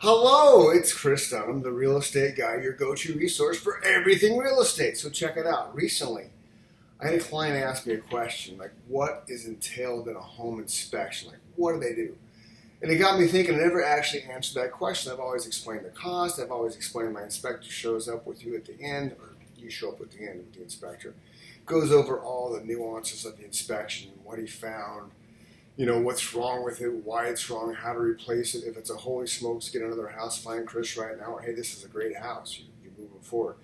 Hello, it's Chris Dunham, the real estate guy, your go-to resource for everything real estate. So check it out. Recently, I had a client ask me a question, like what is entailed in a home inspection? Like what do they do? And it got me thinking. I never actually answered that question. I've always explained the cost. I've always explained my inspector shows up with you at the end, or you show up at the end with the inspector. Goes over all the nuances of the inspection, what he found, you know, what's wrong with it, why it's wrong, how to replace it. If it's a holy smokes, get another house, find Chris right now, or hey, this is a great house, you're moving forward.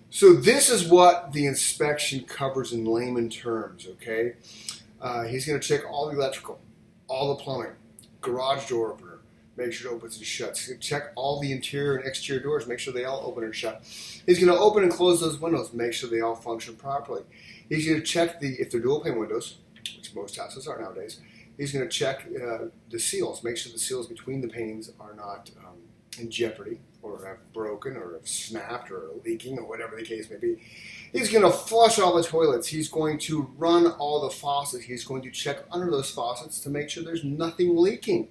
So this is what the inspection covers in layman terms, okay? He's going to check all the electrical, all the plumbing, garage door opener, make sure it opens and shuts. He's going to check all the interior and exterior doors, make sure they all open and shut. He's going to open and close those windows, make sure they all function properly. He's going to check if they're dual pane windows, which most houses are nowadays. He's going to check the seals, make sure the seals between the panes are not in jeopardy or have broken or have snapped or are leaking or whatever the case may be. He's going to flush all the toilets. He's going to run all the faucets. He's going to check under those faucets to make sure there's nothing leaking.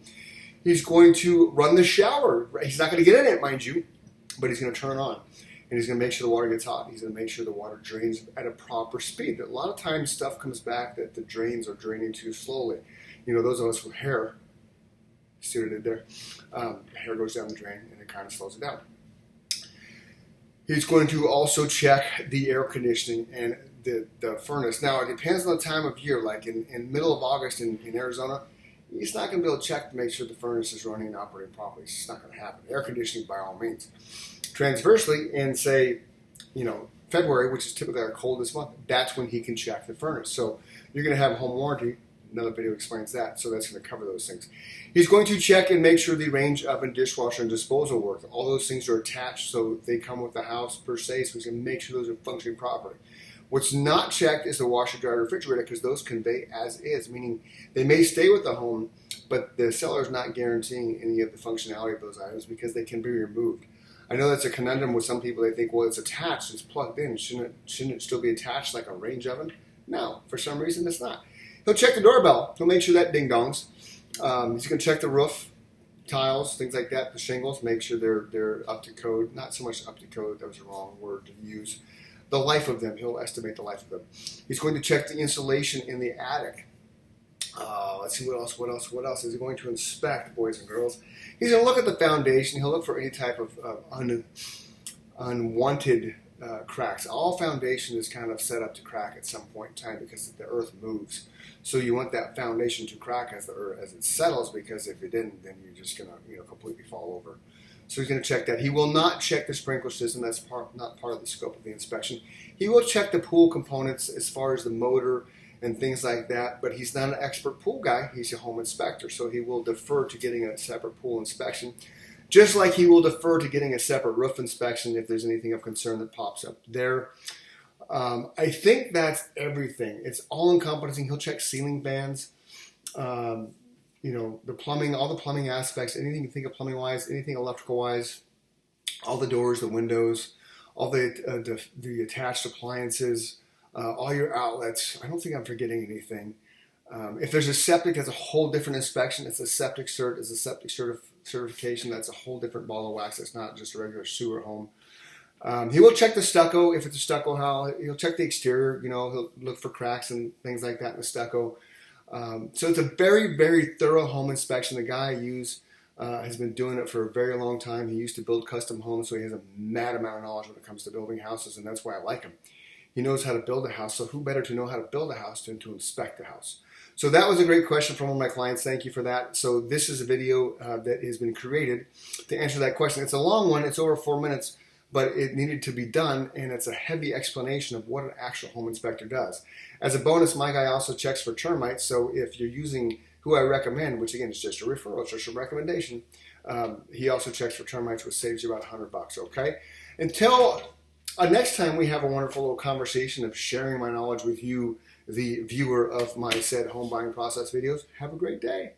He's going to run the shower. He's not going to get in it, mind you, but he's going to turn it on. And he's going to make sure the water gets hot. He's going to make sure the water drains at a proper speed. A lot of times stuff comes back that the drains are draining too slowly. You know, those of us with hair, see what I did there? Hair goes down the drain and it kind of slows it down. He's going to also check the air conditioning and the furnace. Now, it depends on the time of year. Like in middle of August in Arizona, he's not going to be able to check to make sure the furnace is running and operating properly. It's just not going to happen. Air conditioning, by all means. Transversely, in say, you know, February, which is typically our coldest month, that's when he can check the furnace. So you're going to have a home warranty. Another video explains that, so that's going to cover those things. He's going to check and make sure the range oven, dishwasher, and disposal work. All those things are attached, so they come with the house per se, so he's going to make sure those are functioning properly. What's not checked is the washer, dryer, refrigerator, because those convey as is, meaning they may stay with the home, but the seller is not guaranteeing any of the functionality of those items because they can be removed. I know that's a conundrum with some people. They think, well, it's attached, it's plugged in. Shouldn't it still be attached like a range oven? No, for some reason it's not. He'll check the doorbell. He'll make sure that ding-dongs. He's going to check the roof, tiles, things like that, the shingles, make sure they're up to code. Not so much up to code, that was the wrong word to use. The life of them, he'll estimate the life of them. He's going to check the insulation in the attic. Let's see what else is he going to inspect, boys and girls. He's going to look at the foundation. He'll look for any type of unwanted cracks. All foundation is kind of set up to crack at some point in time because the earth moves. So you want that foundation to crack as it settles, because if it didn't, then you're just going to completely fall over. So he's going to check that. He will not check the sprinkler system. That's not part of the scope of the inspection. He will check the pool components as far as the motor and things like that, but he's not an expert pool guy. He's a home inspector, so he will defer to getting a separate pool inspection, just like he will defer to getting a separate roof inspection if there's anything of concern that pops up there. I think that's everything. It's all encompassing. He'll check ceiling fans, the plumbing, all the plumbing aspects, anything you think of plumbing wise, anything electrical wise, all the doors, the windows, all the attached appliances, all your outlets. I don't think I'm forgetting anything. If there's a septic, that's a whole different inspection. It's a septic cert, it's a septic certification. That's a whole different ball of wax. It's not just a regular sewer home. He will check the stucco if it's a stucco house. He'll check the exterior. He'll look for cracks and things like that in the stucco. So it's a very, very thorough home inspection. The guy I use has been doing it for a very long time. He used to build custom homes, so he has a mad amount of knowledge when it comes to building houses, and that's why I like him. He knows how to build a house, so who better to know how to build a house than to inspect the house? So that was a great question from one of my clients. Thank you for that. So this is a video that has been created to answer that question. It's a long one. It's over 4 minutes, but it needed to be done, and it's a heavy explanation of what an actual home inspector does. As a bonus, my guy also checks for termites, so if you're using who I recommend, which again is just a referral, it's just a recommendation, he also checks for termites, which saves you about $100, okay? Until next time we have a wonderful little conversation of sharing my knowledge with you, the viewer of my said home buying process videos, have a great day.